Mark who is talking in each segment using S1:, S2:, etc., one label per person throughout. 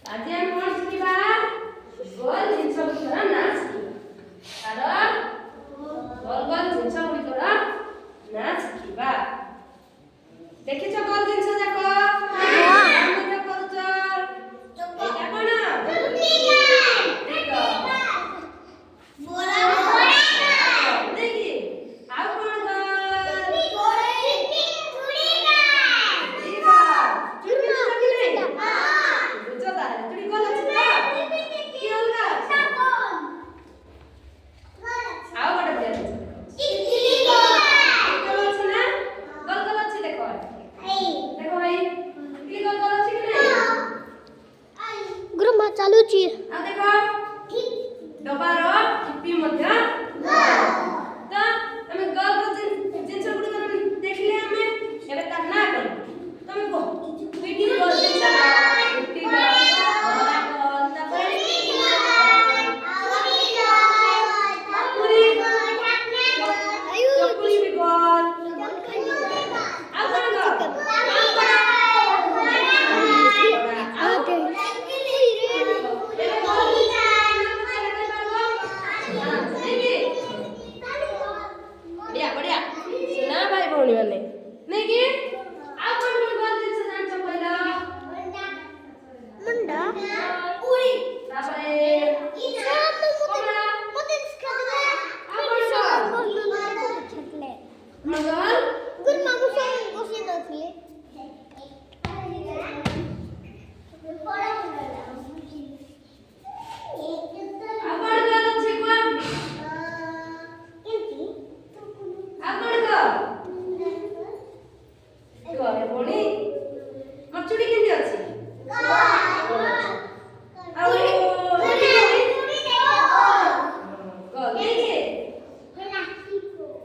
S1: ଆଜି ଆମେ କଣ ଶିଖିବା? ଗୋଲ ଜିନିଷ ଗୁଡ଼ିକର ନାଁ ଶିଖିବା। ତାର ଗୋଲ ଗୋଲ ଜିନିଷ ଗୁଡ଼ିକର ନାଁ ଶିଖିବା। ଦେଖିଛ ଗୋଲ ଜିନିଷ ଯାକ? ମଧ୍ୟ କରୁଛ। ଏଇଟା କଣ?
S2: ଚାଲୁଛି
S1: ଆଉ ଦେଖ ଡବାର ଠିପି ମଧ୍ୟ ତ ଆମେ ଗୋଲ ଜିନିଷ ଗୁଡ଼ିକ ଦେଖିଲେ ଆମେ ଏବେ ତା ନାଁ କଣ ତମେ କହ ପିଟି ଗୋଲ ଜିନିଷ ପିଟି ଗୋଲ ତାପରେ ଚକୁଳି ବି ଗୋଲ ଆଉ କଣ ଗୋଲ ମାନେ ନାଇଁ କି ଆଉ କଣ କଣ ଜିନିଷ ଜାଣିଛ କହିଲ?
S2: ମୁଣ୍ଡା
S1: ପୁରୀ ତାପରେ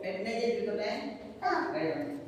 S3: Net na dyan dito, Ben? Ayun.